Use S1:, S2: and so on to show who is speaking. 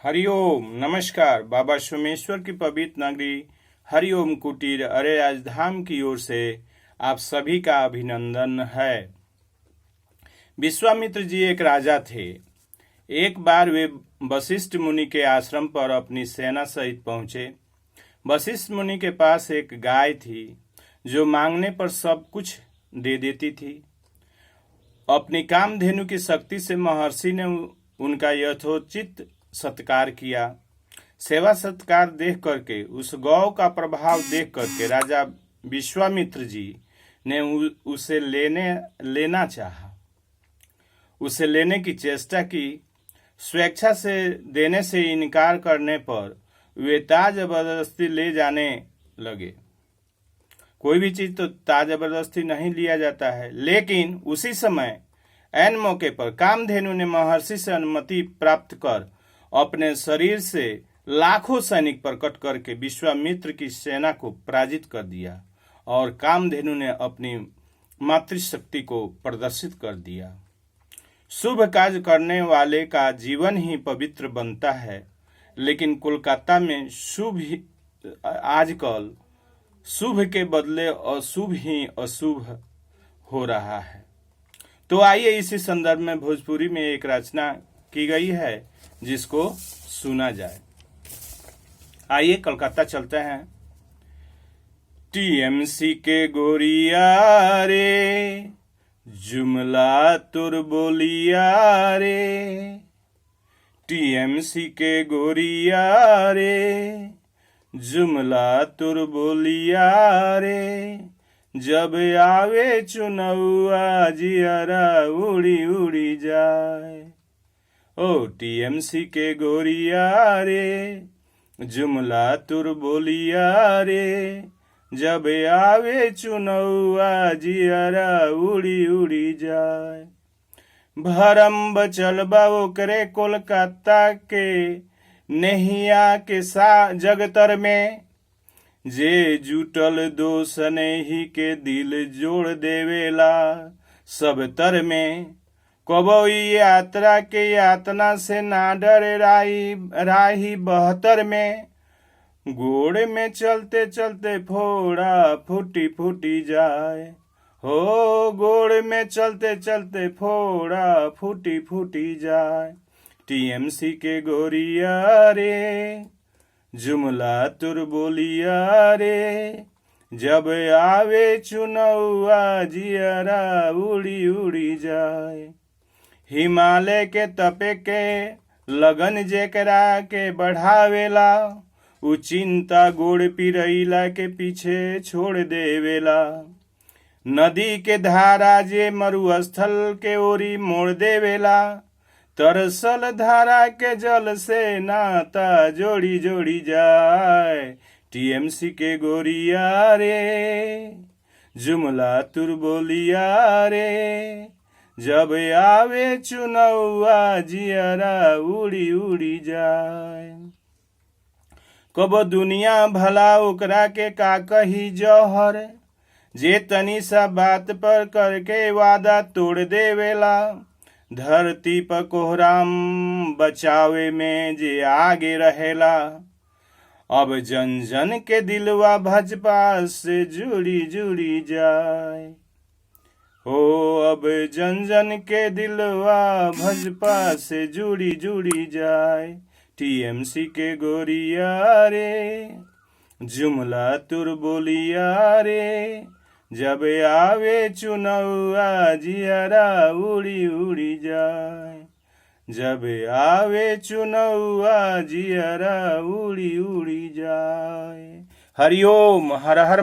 S1: हरिओम नमस्कार। बाबा सोमेश्वर की पवित्र नगरी हरिओम कुटीर अरे राजधाम की ओर से आप सभी का अभिनंदन है। विश्वामित्र जी एक राजा थे। एक बार वे वशिष्ठ मुनि के आश्रम पर अपनी सेना सहित पहुंचे। वशिष्ठ मुनि के पास एक गाय थी जो मांगने पर सब कुछ दे देती थी। अपनी कामधेनु की शक्ति से महर्षि ने उनका यथोचित सत्कार किया। सेवा सत्कार देख करके, उस गौ का प्रभाव देख करके राजा विश्वामित्र जी ने उसे लेना चाहा। उसे लेने की चेष्टा की। स्वेच्छा से देने से इनकार करने पर वे जबरदस्ती ले जाने लगे। कोई भी चीज तो जबरदस्ती नहीं लिया जाता है, लेकिन उसी समय ऐन मौके पर कामधेनु ने महर्षि से अनुमति प्राप्त कर अपने शरीर से लाखों सैनिक प्रकट करके विश्वामित्र की सेना को पराजित कर दिया और कामधेनु ने अपनी मातृशक्ति को प्रदर्शित कर दिया। शुभ कार्य करने वाले का जीवन ही पवित्र बनता है, लेकिन कोलकाता में आजकल शुभ के बदले अशुभ ही अशुभ हो रहा है। तो आइए इसी संदर्भ में भोजपुरी में एक रचना की गई है जिसको सुना जाए। आइए कलकत्ता चलते हैं। टीएमसी के गोरिया रे, जुमला तुर बोलिया रे। टीएमसी के गोरिया रे, जुमला तुर बोलिया रे। जब आवे चुनौआ जियरा उड़ी उड़ी जाए। ओ टीएमसी के गोरिया रे, जुमला तुर बोलिया रे। जब आवे चुनौआ जियरा उड़ी उड़ी जाए। भरम बचल बा ओकरे कोलकाता के नेहिया के जगतर में। जे जुटल दोसन ही के दिल जोड़ देवेला सब तर में। कबो यात्रा के यातना से ना डरे राही बहतर में। गोड़ में चलते चलते फोड़ा फूटी फूटी जाए। हो गोड़ में चलते चलते फोड़ा फूटी फूटी जाए। टीएमसी के गोरिया रे, जुमला तुर बोलिया रे। जब आवे चुनौआ जियरा उड़ी उड़ी जाए। हिमालय के तपे के लगन जेकरा के बढ़ावेला। उ चिंता गोड़ पिरैला के पीछे छोड़ देवेला। नदी के धारा जे मरुस्थल के ओरी मोड़ देवेला। तरसल धारा के जल से नाता जोड़ी जोड़ी जाए। टीएमसी के गोरिया रे, जुमला तुर बोलिया रे। जब आवे चुनौआ जियरा उड़ी उड़ी जाए। कबो दुनिया भला ओकरा के का कही जौहर। जे तनी सा बात पर करके वादा तोड़ देवेला। धरती पर कोहराम बचावे में जे आगे रहेला। अब जन जन के दिलवा भाजपा से जुड़ी जुड़ी जाए। हो अब जन जन के दिलवा भाजपा से जुड़ी जुड़ी जाए। टीएमसी के गोरिया रे, जुमला तुर बोलिया रे। जब आवे चुनौआ जियरा उड़ी उड़ी जाए। जब आवे चुनौआ जियरा उड़ी उड़ी जाए। हरिओम। हर हर